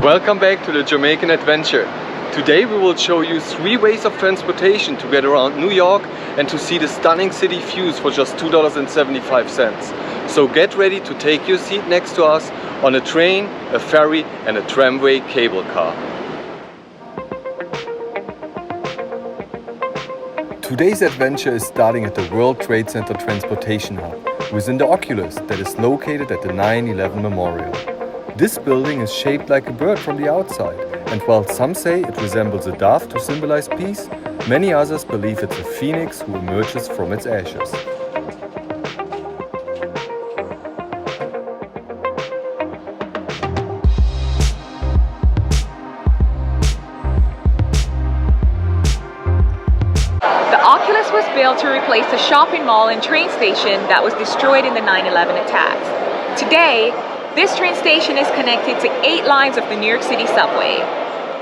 Welcome back to the Jamaican Adventure. Today we will show you 3 ways of transportation to get around New York and to see the stunning city views for just $2.75. So get ready to take your seat next to us on a train, a ferry and a tramway cable car. Today's adventure is starting at the World Trade Center Transportation Hub within the Oculus that is located at the 9/11 Memorial. This building is shaped like a bird from the outside, and while some say it resembles a dove to symbolize peace, many others believe it's a phoenix who emerges from its ashes. The Oculus was built to replace a shopping mall and train station that was destroyed in the 9/11 attacks. Today, this train station is connected to 8 lines of the New York City subway.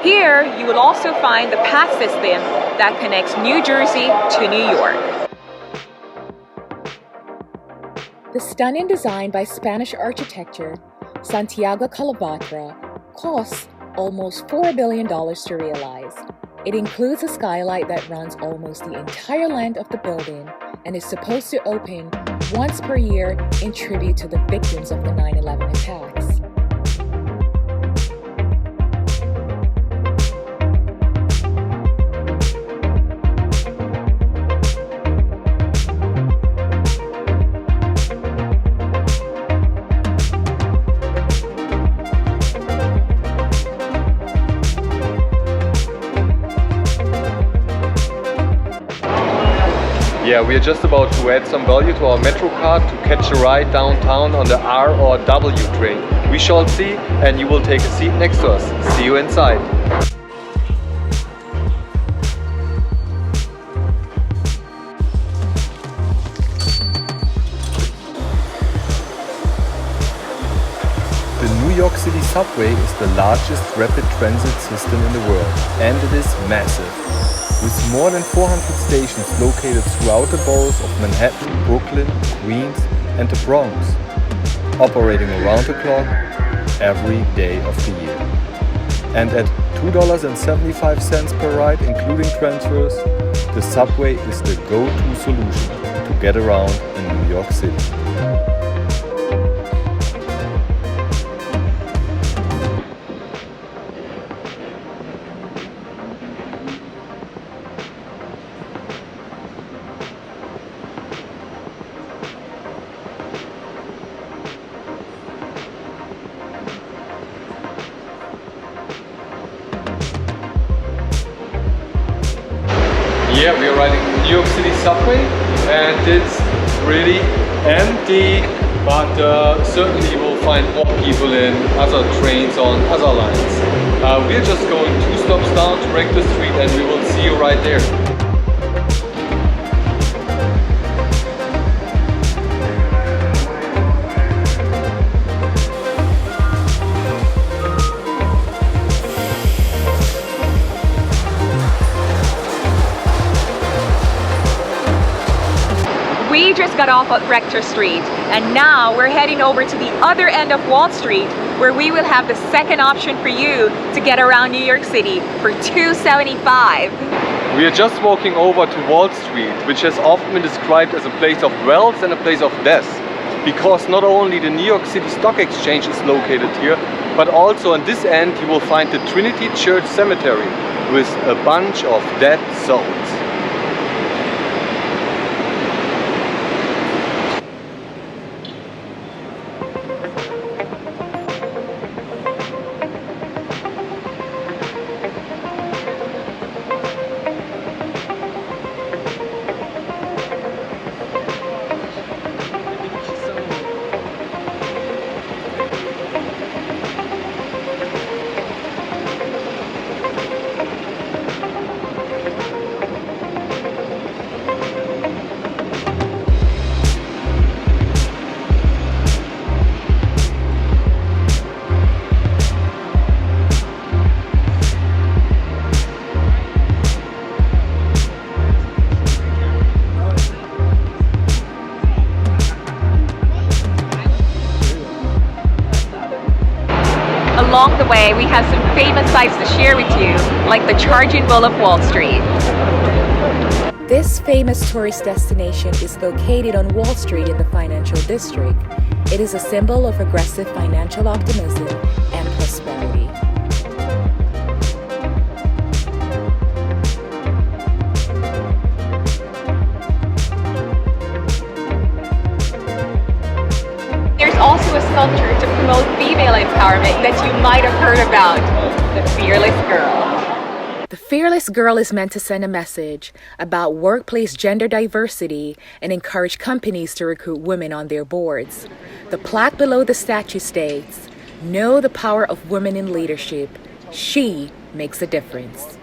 Here, you will also find the path system that connects New Jersey to New York. The stunning design by Spanish architecture, Santiago Calatrava, costs almost $4 billion to realize. It includes a skylight that runs almost the entire length of the building and is supposed to open once per year in tribute to the victims of the 9/11 attacks. Yeah, we are just about to add some value to our Metro card to catch a ride downtown on the R or W train. We shall see, and you will take a seat next to us. See you inside. The New York City subway is the largest rapid transit system in the world, and it is massive. With more than 400 stations located throughout the boroughs of Manhattan, Brooklyn, Queens and the Bronx, operating around the clock every day of the year. And at $2.75 per ride including transfers, the subway is the go-to solution to get around in New York City. Yeah, we are riding the New York City subway and it's pretty empty, but certainly we'll find more people in other trains on other lines. We're just going 2 stops down to Rector Street and we will see you right there. We just got off at Rector Street and now we're heading over to the other end of Wall Street where we will have the second option for you to get around New York City for $2.75. We are just walking over to Wall Street, which has often been described as a place of wealth and a place of death, because not only the New York City Stock Exchange is located here, but also on this end you will find the Trinity Church Cemetery with a bunch of dead souls. along the way we have some famous sights to share with you, like the Charging Bull of Wall Street. This famous tourist destination is located on Wall Street in the financial district. It is a symbol of aggressive financial optimism and prosperity. There's also a sculpture to promote female empowerment that you might have heard about, the Fearless Girl. The Fearless Girl is meant to send a message about workplace gender diversity and encourage companies to recruit women on their boards. The plaque below the statue states, "Know the power of women in leadership. She makes a difference."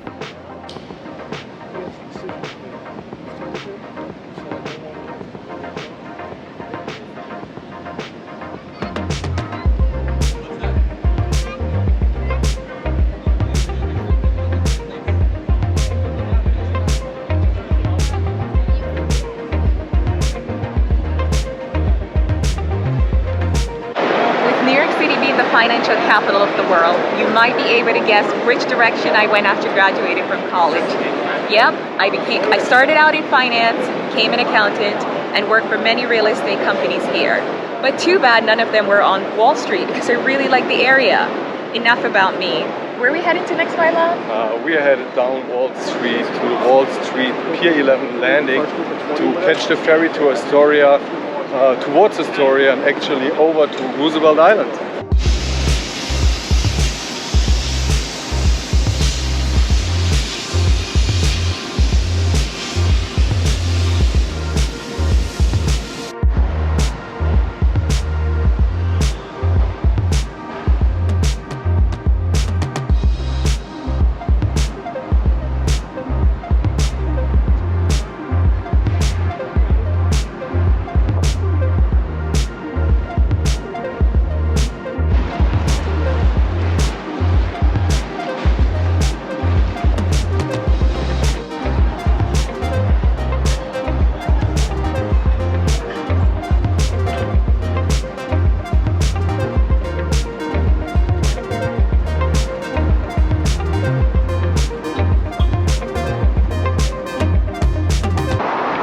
Financial capital of the world, you might be able to guess which direction I went after graduating from college. Yep, I started out in finance, became an accountant, and worked for many real estate companies here. But too bad none of them were on Wall Street because I really like the area. Enough about me. Where are we heading to next, Milo? We are headed down Wall Street to Wall Street Pier 11 landing to catch the ferry to Astoria, towards Astoria, and actually over to Roosevelt Island.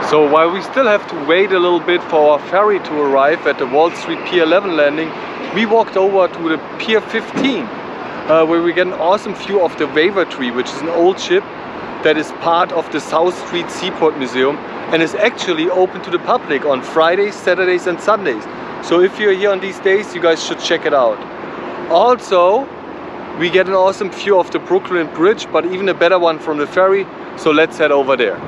So while we still have to wait a little bit for our ferry to arrive at the Wall Street Pier 11 landing, we walked over to the Pier 15, where we get an awesome view of the Wavertree, which is an old ship that is part of the South Street Seaport Museum and is actually open to the public on Fridays, Saturdays and Sundays. So if you're here on these days, you guys should check it out. Also, we get an awesome view of the Brooklyn Bridge, but even a better one from the ferry, so let's head over there.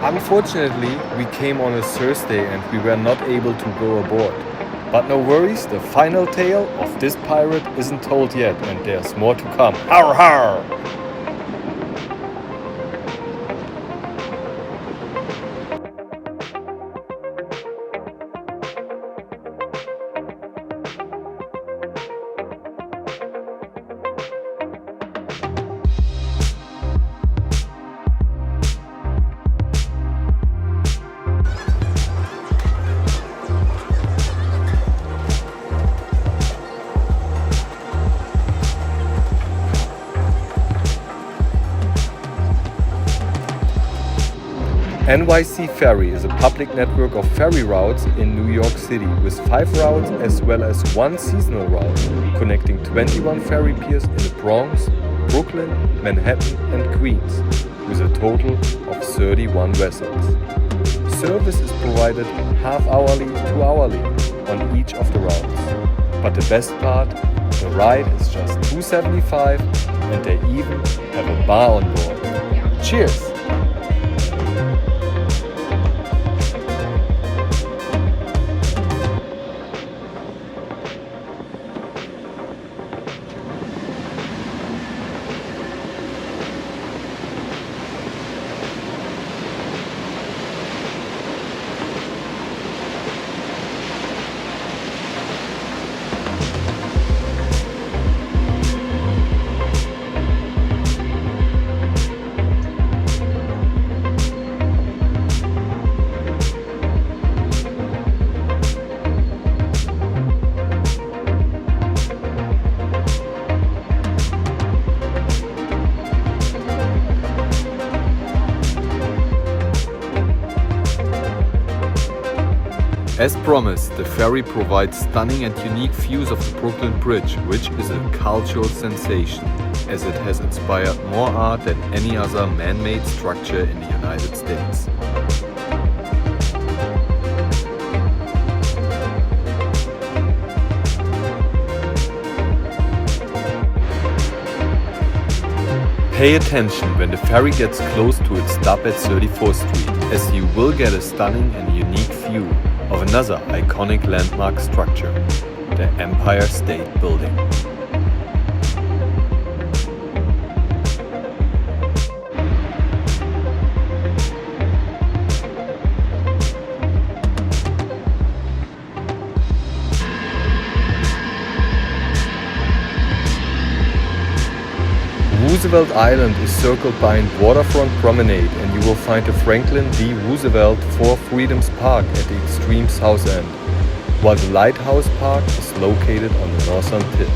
Unfortunately, we came on a Thursday and we were not able to go aboard. But no worries, the final tale of this pirate isn't told yet and there's more to come. Har har! NYC Ferry is a public network of ferry routes in New York City with 5 routes as well as 1 seasonal route connecting 21 ferry piers in the Bronx, Brooklyn, Manhattan and Queens with a total of 31 vessels. Service is provided half-hourly to hourly on each of the routes. But the best part, the ride is just $2.75 and they even have a bar on board. Cheers! As promised, the ferry provides stunning and unique views of the Brooklyn Bridge, which is a cultural sensation, as it has inspired more art than any other man-made structure in the United States. Pay attention when the ferry gets close to its stop at 34th Street, as you will get a stunning and unique view of another iconic landmark structure, the Empire State Building. Roosevelt Island is circled by a waterfront promenade, and you will find the Franklin D. Roosevelt Four Freedoms Park at the extreme south end, while the Lighthouse Park is located on the northern tip.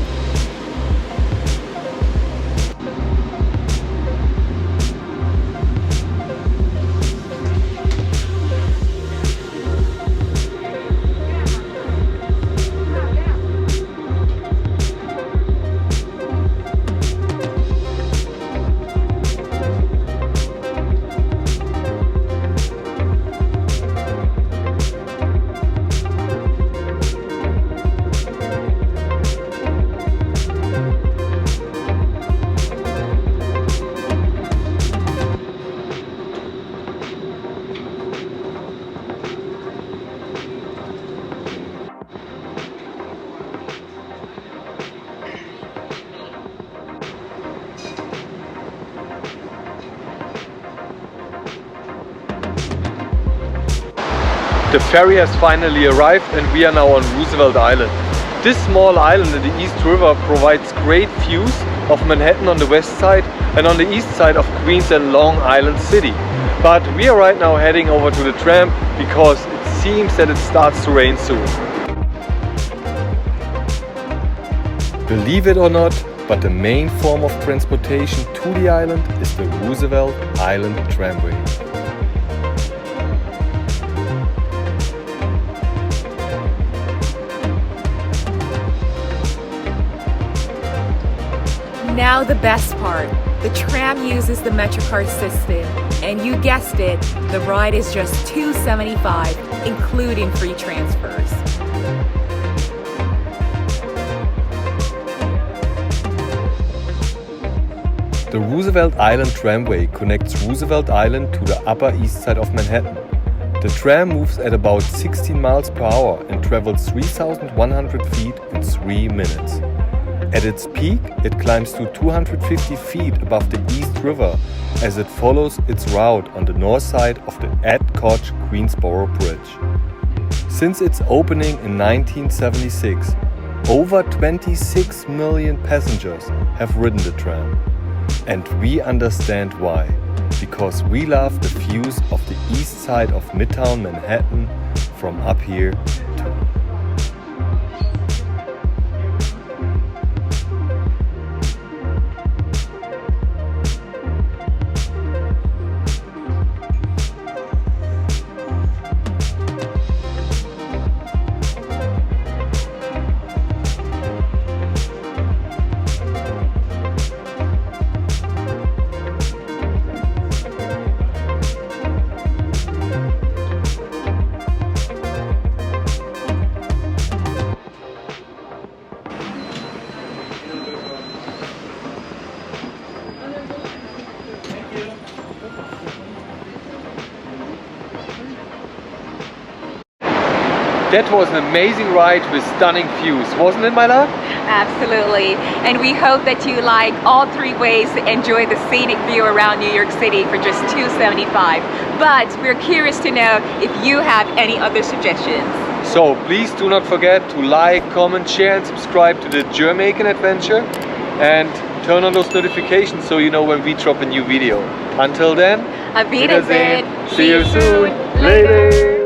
The ferry has finally arrived and we are now on Roosevelt Island. This small island in the East River provides great views of Manhattan on the west side and on the east side of Queens and Long Island City. But we are right now heading over to the tram because it seems that it starts to rain soon. Believe it or not, but the main form of transportation to the island is the Roosevelt Island Tramway. Now the best part. The tram uses the MetroCard system, and you guessed it, the ride is just $2.75, including free transfers. The Roosevelt Island Tramway connects Roosevelt Island to the Upper East Side of Manhattan. The tram moves at about 16 miles per hour and travels 3,100 feet in 3 minutes. At its peak, it climbs to 250 feet above the East River as it follows its route on the north side of the Ed Koch Queensboro Bridge. Since its opening in 1976, over 26 million passengers have ridden the tram. And we understand why. Because we love the views of the east side of Midtown Manhattan from up here too. That was an amazing ride with stunning views, wasn't it, my love? Absolutely. And we hope that you like all 3 ways to enjoy the scenic view around New York City for just $2.75. But we're curious to know if you have any other suggestions. So please do not forget to like, comment, share and subscribe to the Jamaican Adventure and turn on those notifications so you know when we drop a new video. Until then, Auf Wiedersehen. See you soon. Later.